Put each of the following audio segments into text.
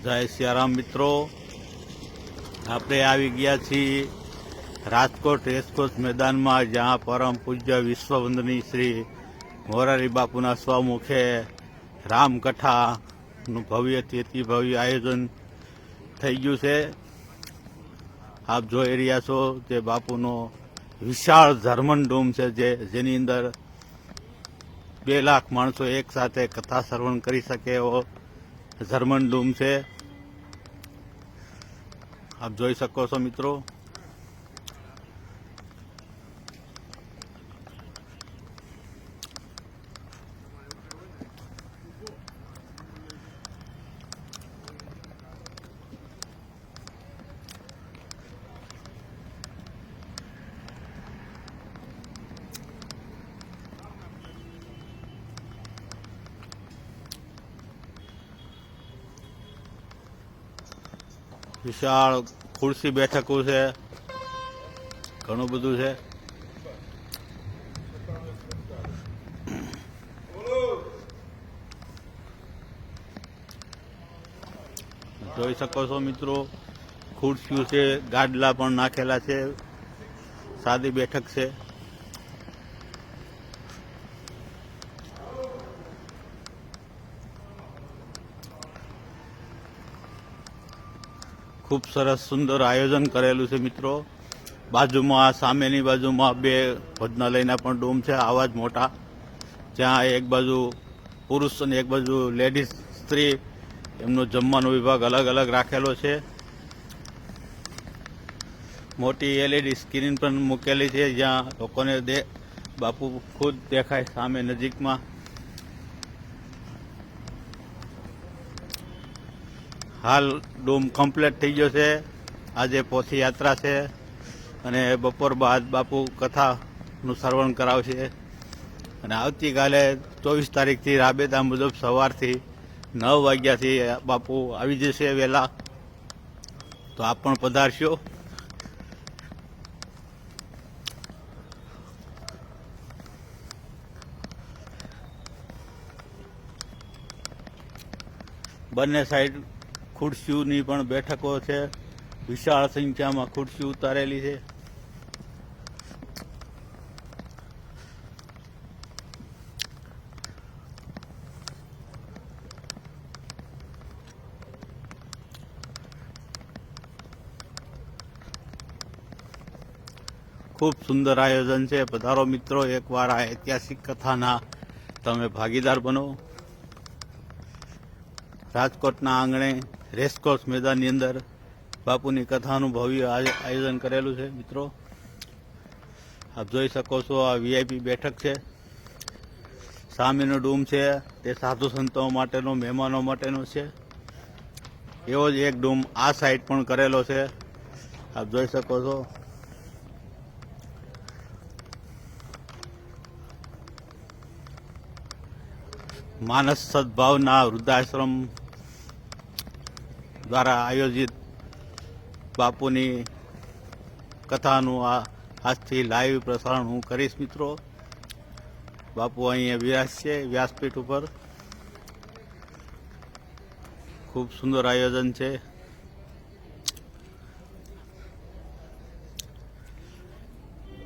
જય સિયારામ મિત્રો, આપણે આવી ગયા છીએ રાજકોટ રેસકોર્સ મેદાનમાં, જ્યાં પરમ પૂજ્ય વિશ્વવંદની શ્રી મોરારી બાપુના સ્વમુખે રામકથાનું ભવ્યથી અતિ ભવ્ય આયોજન થઈ ગયું છે. આપ જોઈ રહ્યા છો તે બાપુનો વિશાળ જર્મન ડોમ છે, જેની અંદર 2 લાખ માણસો એક સાથે કથા શ્રવણ કરી શકે એવો જર્મન ડોમ છે. આપ જોઈ શકો છો મિત્રો. વિશાળ ખુરશી બેઠકો છે, ઘણું બધું છે. જોઈ શકો છો મિત્રો, ખુરશીઓ છે, ગાડલા પણ નાખેલા છે, સાદી બેઠક છે. ખૂબ સરસ સુંદર આયોજન કરેલું છે મિત્રો. બાજુમાં સામેની બાજુમાં 2 ભોજનાલયના પણ ડોમ છે, આવા જ મોટા, જ્યાં એક બાજુ પુરુષ અને એક બાજુ લેડીઝ સ્ત્રી એમનો જમવાનો વિભાગ અલગ અલગ રાખેલો છે. મોટી LED સ્ક્રીન પણ મૂકેલી છે, જ્યાં લોકોને બાપુ ખુદ દેખાય સામે નજીકમાં. હાલ ડોમ કમ્પ્લીટ થઈ ગયો છે. આજે પોથી યાત્રા છે અને બપોર બાદ બાપુ કથાનું શ્રવણ કરાવશે. અને આવતીકાલે 24 તારીખથી રાબેતા મુજબ સવારથી 9 વાગ્યાથી બાપુ આવી જશે વહેલા. તો આપ પણ પધારશો. બંને સાઈડ ખુરશીઓની પણ બેઠકો છે, વિશાળ સંખ્યામાં ખુરશી ઉતારેલી છે. ખૂબ સુંદર આયોજન છે. પધારો મિત્રો, એકવાર આ ઐતિહાસિક કથાના તમે ભાગીદાર બનો. રાજકોટના આંગણે રેસકોર્સ મેદાનની અંદર બાપુની કથાનું ભવ્ય આયોજન કરેલું છે મિત્રો. આપ જોઈ શકો છો, આ VIP બેઠક છે. સામેનો ડોમ છે તે સાધુ સંતો માટેનો, મહેમાનો માટેનો છે. એવો જ એક ડોમ આ સાઈડ પણ કરેલો છે, આપ જોઈ શકો છો. માનસ સદભાવના વૃદ્ધાશ્રમ દ્વારા આયોજિત બાપુની કથાનું આજથી લાઈવ પ્રસારણ હું કરીશ મિત્રો. બાપુ અહીંયા બિરાજશે વ્યાસપીઠ ઉપર. ખૂબ સુંદર આયોજન છે.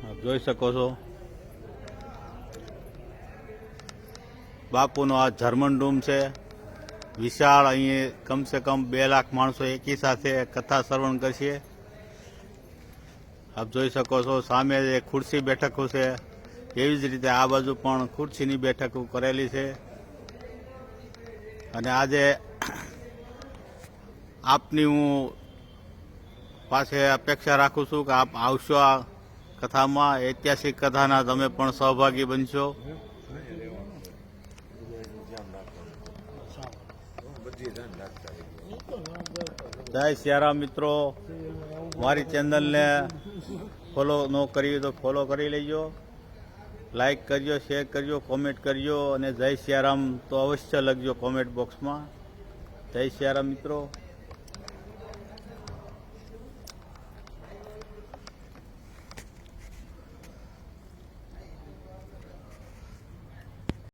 આપ જોઈ શકો છો. બાપુનો આ જર્મન ડોમ છે, વિશાળ. અહીં કમસે કમ 2 લાખ માણસો એકી સાથે કથા શ્રવણ કરશે. આપ જોઈ શકો છો, સામે એક ખુરશી બેઠકો છે, એવી જ રીતે આ બાજુ પણ ખુરશીની બેઠકો કરેલી છે. અને આજે આપની હું પાસે અપેક્ષા રાખું છું કે આપ આવશો આ કથામાં. ઐતિહાસિક કથાના તમે પણ સહભાગી બનશો. જય સિયારામ મિત્રો. મારી ચેનલને ફોલો ન કરી તો ફોલો કરી લેજો, લાઈક કરજો, શેર કરજો, કોમેન્ટ કરજો, અને જય સિયારામ તો અવશ્ય લખજો કોમેન્ટ બોક્સમાં. જય સિયારામ મિત્રો.